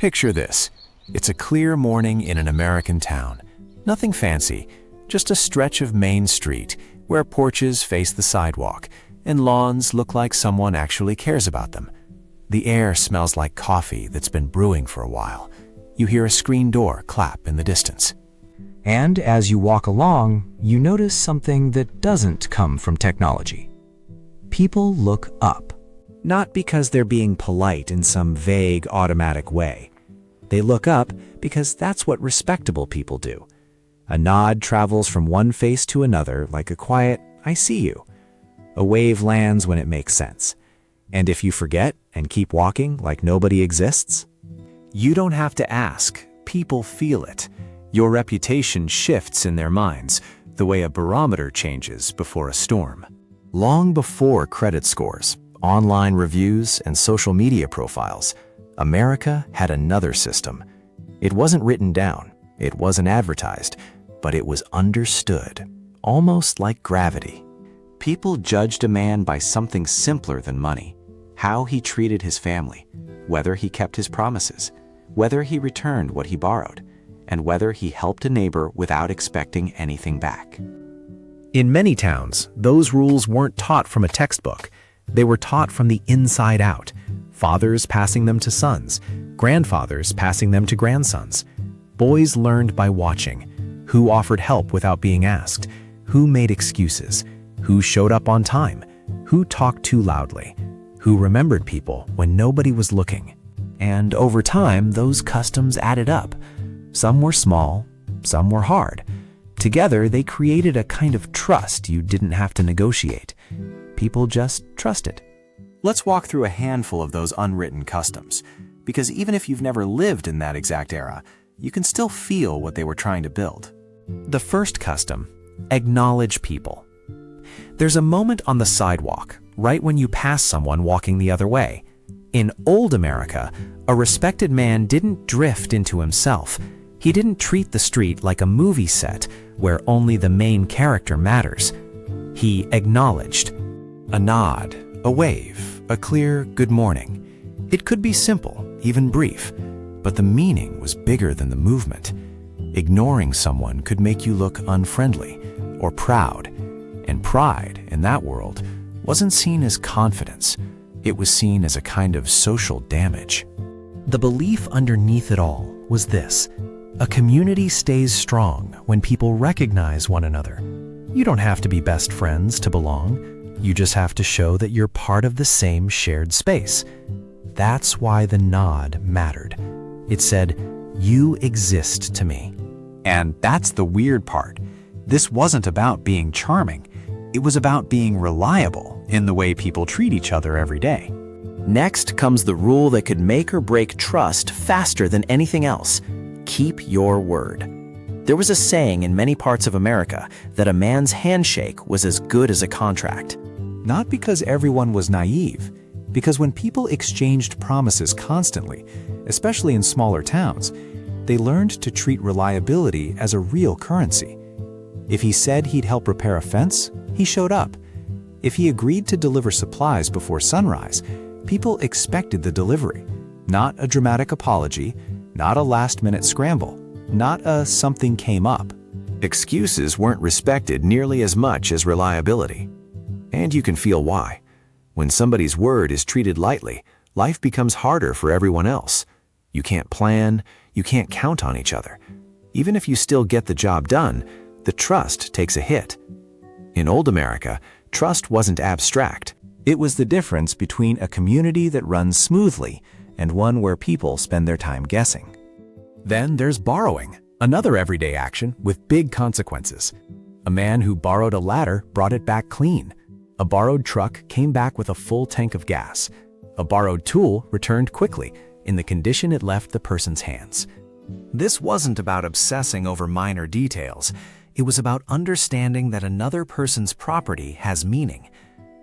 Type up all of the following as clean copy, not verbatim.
Picture this. It's a clear morning in an American town. Nothing fancy, just a stretch of Main Street where porches face the sidewalk and lawns look like someone actually cares about them. The air smells like coffee that's been brewing for a while. You hear a screen door clap in the distance. And as you walk along, you notice something that doesn't come from technology. People look up. Not because they're being polite in some vague, automatic way. They look up because that's what respectable people do. A nod travels from one face to another like a quiet, "I see you." A wave lands when it makes sense. And if you forget and keep walking like nobody exists, you don't have to ask. People feel it. Your reputation shifts in their minds, the way a barometer changes before a storm. Long before credit scores, online reviews, and social media profiles, America had another system. It wasn't written down, it wasn't advertised, but it was understood, almost like gravity. People judged a man by something simpler than money: how he treated his family, whether he kept his promises, whether he returned what he borrowed, and whether he helped a neighbor without expecting anything back. In many towns, those rules weren't taught from a textbook. They were taught from the inside out. Fathers passing them to sons, grandfathers passing them to grandsons. Boys learned by watching. Who offered help without being asked? Who made excuses? Who showed up on time? Who talked too loudly? Who remembered people when nobody was looking? And over time, those customs added up. Some were small, some were hard. Together, they created a kind of trust you didn't have to negotiate. People just trusted. Let's walk through a handful of those unwritten customs, because even if you've never lived in that exact era, you can still feel what they were trying to build. The first custom: acknowledge people. There's a moment on the sidewalk, right when you pass someone walking the other way. In old America, a respected man didn't drift into himself. He didn't treat the street like a movie set where only the main character matters. He acknowledged. A nod, a wave, a clear good morning. It could be simple, even brief, but the meaning was bigger than the movement. Ignoring someone could make you look unfriendly or proud, and pride in that world wasn't seen as confidence. It was seen as a kind of social damage. The belief underneath it all was this: a community stays strong when people recognize one another. You don't have to be best friends to belong. You just have to show that you're part of the same shared space. That's why the nod mattered. It said, "You exist to me." And that's the weird part. This wasn't about being charming. It was about being reliable in the way people treat each other every day. Next comes the rule that could make or break trust faster than anything else: keep your word. There was a saying in many parts of America that a man's handshake was as good as a contract. Not because everyone was naive, because when people exchanged promises constantly, especially in smaller towns, they learned to treat reliability as a real currency. If he said he'd help repair a fence, he showed up. If he agreed to deliver supplies before sunrise, people expected the delivery. Not a dramatic apology, not a last-minute scramble, not a "something came up." Excuses weren't respected nearly as much as reliability. And you can feel why. When somebody's word is treated lightly, life becomes harder for everyone else. You can't plan, you can't count on each other. Even if you still get the job done, the trust takes a hit. In old America, trust wasn't abstract. It was the difference between a community that runs smoothly and one where people spend their time guessing. Then there's borrowing, another everyday action with big consequences. A man who borrowed a ladder brought it back clean. A borrowed truck came back with a full tank of gas. A borrowed tool returned quickly in the condition it left the person's hands. This wasn't about obsessing over minor details. It was about understanding that another person's property has meaning.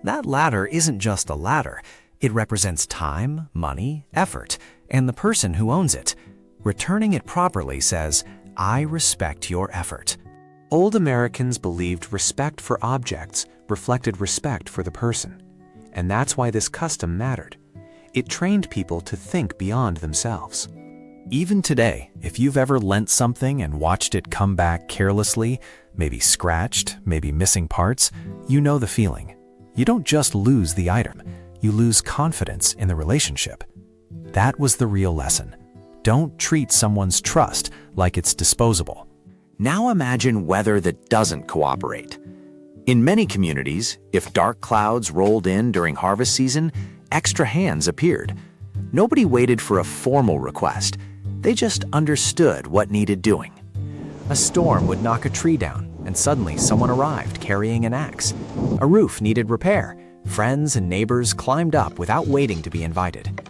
That ladder isn't just a ladder. It represents time, money, effort, and the person who owns it. Returning it properly says, "I respect your effort." Old Americans believed respect for objects reflected respect for the person. And that's why this custom mattered. It trained people to think beyond themselves. Even today, if you've ever lent something and watched it come back carelessly, maybe scratched, maybe missing parts, you know the feeling. You don't just lose the item, you lose confidence in the relationship. That was the real lesson. Don't treat someone's trust like it's disposable. Now imagine weather that doesn't cooperate. In many communities, if dark clouds rolled in during harvest season, extra hands appeared. Nobody waited for a formal request. They just understood what needed doing. A storm would knock a tree down, and suddenly someone arrived carrying an axe. A roof needed repair. Friends and neighbors climbed up without waiting to be invited.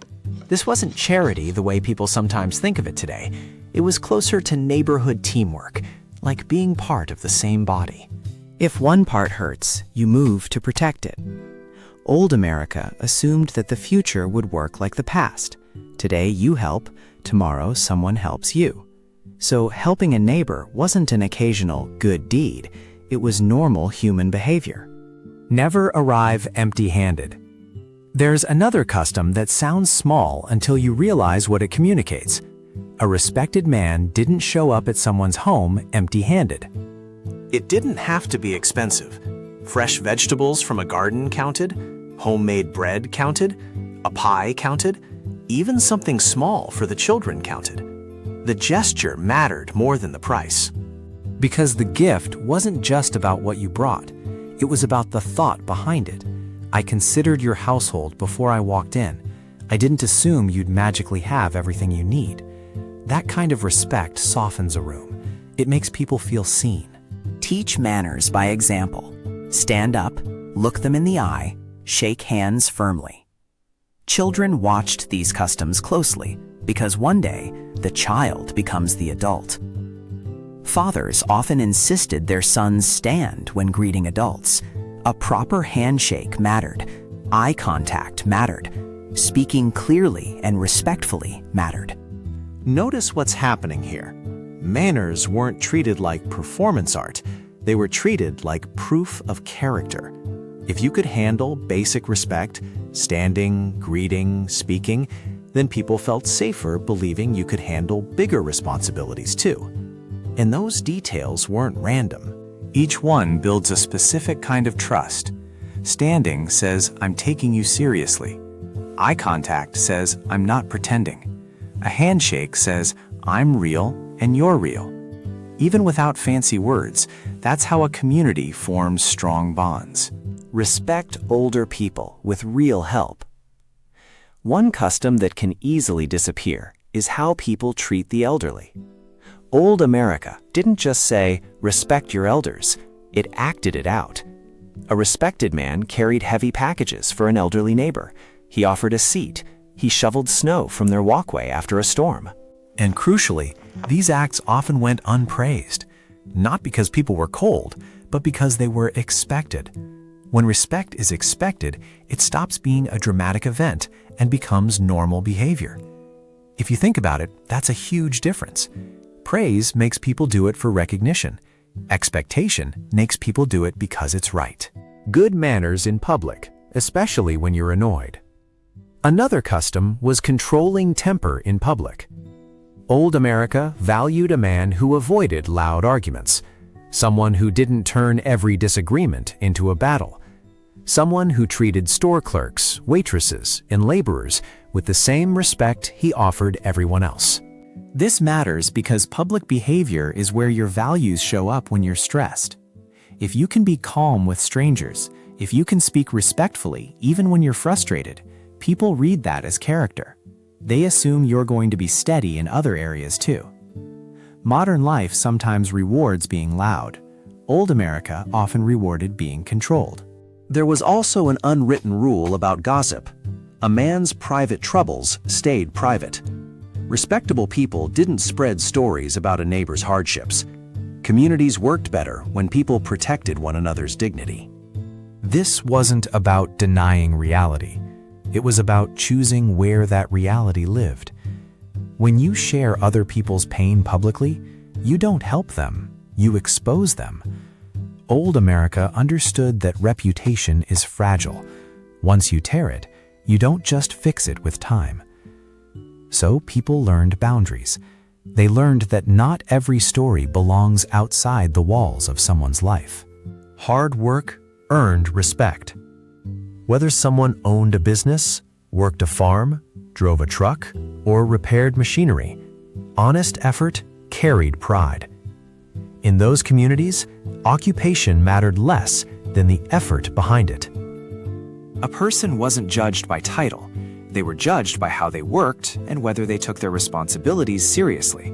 This wasn't charity the way people sometimes think of it today. It was closer to neighborhood teamwork, like being part of the same body. If one part hurts, you move to protect it. Old America assumed that the future would work like the past. Today you help, tomorrow someone helps you. So helping a neighbor wasn't an occasional good deed, it was normal human behavior. Never arrive empty-handed. There's another custom that sounds small until you realize what it communicates. A respected man didn't show up at someone's home empty-handed. It didn't have to be expensive. Fresh vegetables from a garden counted, homemade bread counted, a pie counted, even something small for the children counted. The gesture mattered more than the price. Because the gift wasn't just about what you brought, it was about the thought behind it. I considered your household before I walked in. I didn't assume you'd magically have everything you need. That kind of respect softens a room. It makes people feel seen. Teach manners by example. Stand up, look them in the eye, shake hands firmly. Children watched these customs closely because one day the child becomes the adult. Fathers often insisted their sons stand when greeting adults. A proper handshake mattered. Eye contact mattered. Speaking clearly and respectfully mattered. Notice what's happening here. Manners weren't treated like performance art. They were treated like proof of character. If you could handle basic respect, standing, greeting, speaking, then people felt safer believing you could handle bigger responsibilities too. And those details weren't random. Each one builds a specific kind of trust. Standing says, I'm taking you seriously. Eye contact says, I'm not pretending. A handshake says, I'm real and you're real. Even without fancy words, that's how a community forms strong bonds. Respect older people with real help. One custom that can easily disappear is how people treat the elderly. Old America didn't just say, respect your elders, it acted it out. A respected man carried heavy packages for an elderly neighbor. He offered a seat. He shoveled snow from their walkway after a storm. And crucially, these acts often went unpraised, not because people were cold, but because they were expected. When respect is expected, it stops being a dramatic event and becomes normal behavior. If you think about it, that's a huge difference. Praise makes people do it for recognition. Expectation makes people do it because it's right. Good manners in public, especially when you're annoyed. Another custom was controlling temper in public. Old America valued a man who avoided loud arguments, someone who didn't turn every disagreement into a battle, someone who treated store clerks, waitresses, and laborers with the same respect he offered everyone else. This matters because public behavior is where your values show up when you're stressed. If you can be calm with strangers, if you can speak respectfully even when you're frustrated, people read that as character. They assume you're going to be steady in other areas too. Modern life sometimes rewards being loud. Old America often rewarded being controlled. There was also an unwritten rule about gossip. A man's private troubles stayed private. Respectable people didn't spread stories about a neighbor's hardships. Communities worked better when people protected one another's dignity. This wasn't about denying reality. It was about choosing where that reality lived. When you share other people's pain publicly, you don't help them, you expose them. Old America understood that reputation is fragile. Once you tear it, you don't just fix it with time. So people learned boundaries. They learned that not every story belongs outside the walls of someone's life. Hard work earned respect. Whether someone owned a business, worked a farm, drove a truck, or repaired machinery, honest effort carried pride. In those communities, occupation mattered less than the effort behind it. A person wasn't judged by title. They were judged by how they worked and whether they took their responsibilities seriously.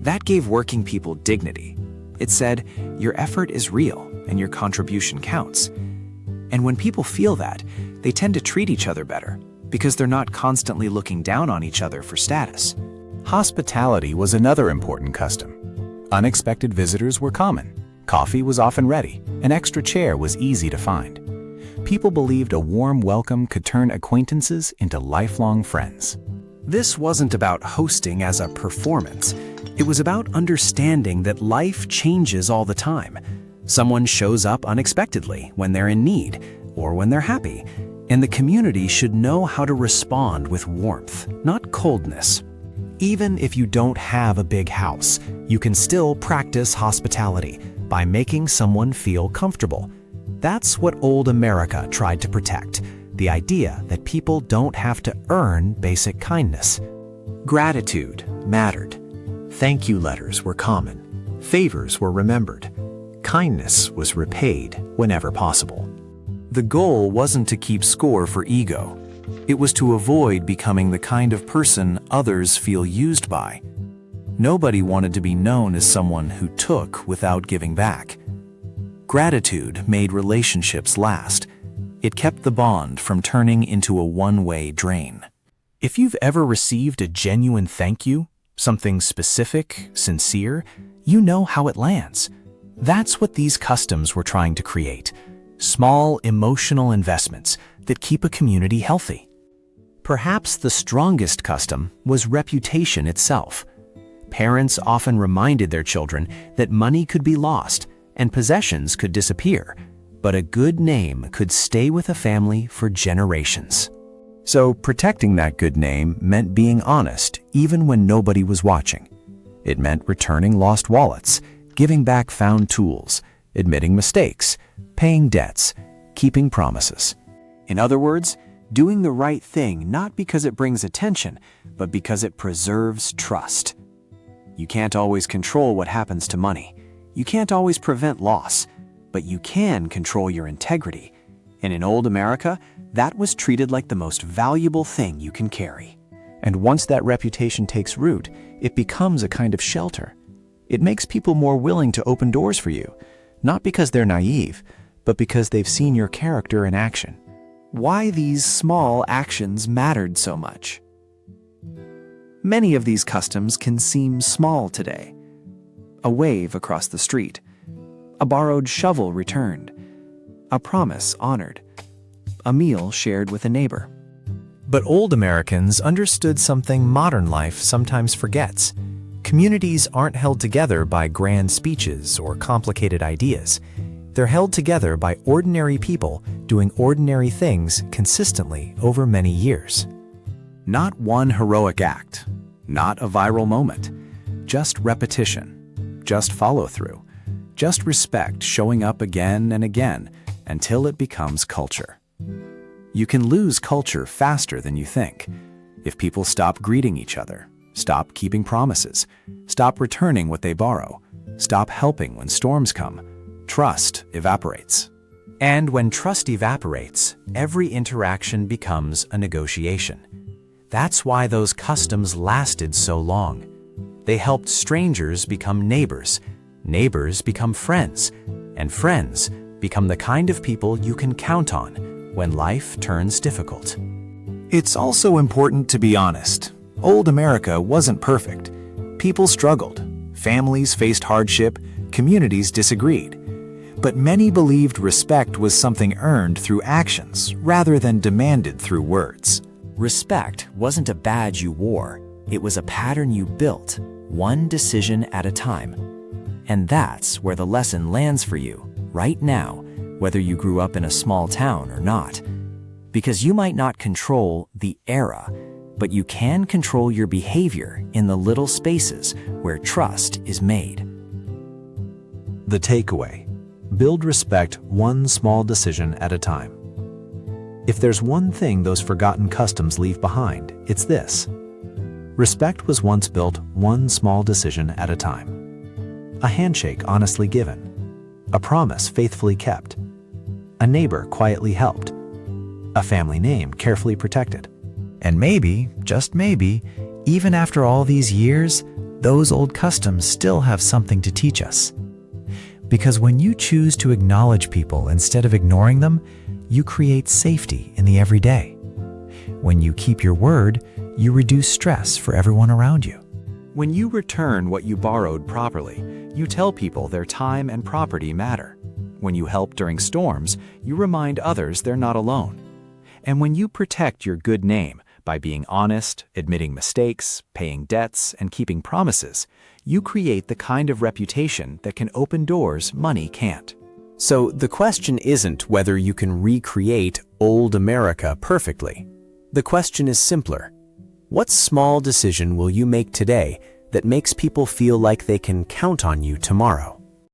That gave working people dignity. It said, your effort is real and your contribution counts. And when people feel that, they tend to treat each other better because they're not constantly looking down on each other for status. Hospitality was another important custom. Unexpected visitors were common. Coffee was often ready. An extra chair was easy to find. People believed a warm welcome could turn acquaintances into lifelong friends. This wasn't about hosting as a performance. It was about understanding that life changes all the time. Someone shows up unexpectedly when they're in need or when they're happy, and the community should know how to respond with warmth, not coldness. Even if you don't have a big house, you can still practice hospitality by making someone feel comfortable. That's what old America tried to protect, the idea that people don't have to earn basic kindness. Gratitude mattered. Thank you letters were common. Favors were remembered. Kindness was repaid whenever possible. The goal wasn't to keep score for ego. It was to avoid becoming the kind of person others feel used by. Nobody wanted to be known as someone who took without giving back. Gratitude made relationships last. It kept the bond from turning into a one-way drain. If you've ever received a genuine thank you, something specific, sincere, you know how it lands. That's what these customs were trying to create. Small emotional investments that keep a community healthy. Perhaps the strongest custom was reputation itself. Parents often reminded their children that money could be lost and possessions could disappear, but a good name could stay with a family for generations. So protecting that good name meant being honest even when nobody was watching. It meant returning lost wallets, giving back found tools, admitting mistakes, paying debts, keeping promises. In other words, doing the right thing not because it brings attention, but because it preserves trust. You can't always control what happens to money. You can't always prevent loss, but you can control your integrity. And in old America, that was treated like the most valuable thing you can carry. And once that reputation takes root, it becomes a kind of shelter. It makes people more willing to open doors for you, not because they're naive, but because they've seen your character in action. Why these small actions mattered so much. Many of these customs can seem small today. A wave across the street, a borrowed shovel returned, a promise honored, a meal shared with a neighbor. But old Americans understood something modern life sometimes forgets. Communities aren't held together by grand speeches or complicated ideas. They're held together by ordinary people doing ordinary things consistently over many years. Not one heroic act, not a viral moment, just repetition. Just follow through. Just respect showing up again and again until it becomes culture. You can lose culture faster than you think. If people stop greeting each other, stop keeping promises, stop returning what they borrow, stop helping when storms come, trust evaporates. And when trust evaporates, every interaction becomes a negotiation. That's why those customs lasted so long. They helped strangers become neighbors, neighbors become friends, and friends become the kind of people you can count on when life turns difficult. It's also important to be honest. Old America wasn't perfect. People struggled, families faced hardship, communities disagreed. But many believed respect was something earned through actions rather than demanded through words. Respect wasn't a badge you wore. It was a pattern you built, one decision at a time. And that's where the lesson lands for you, right now, whether you grew up in a small town or not. Because you might not control the era, but you can control your behavior in the little spaces where trust is made. The takeaway: build respect one small decision at a time. If there's one thing those forgotten customs leave behind, it's this: respect was once built one small decision at a time. A handshake honestly given, a promise faithfully kept, a neighbor quietly helped, a family name carefully protected. And maybe, just maybe, even after all these years, those old customs still have something to teach us. Because when you choose to acknowledge people instead of ignoring them, you create safety in the everyday. When you keep your word, you reduce stress for everyone around you. When you return what you borrowed properly, you tell people their time and property matter. When you help during storms, you remind others they're not alone. And when you protect your good name by being honest, admitting mistakes, paying debts, and keeping promises, you create the kind of reputation that can open doors money can't. So the question isn't whether you can recreate old America perfectly. The question is simpler. What small decision will you make today that makes people feel like they can count on you tomorrow?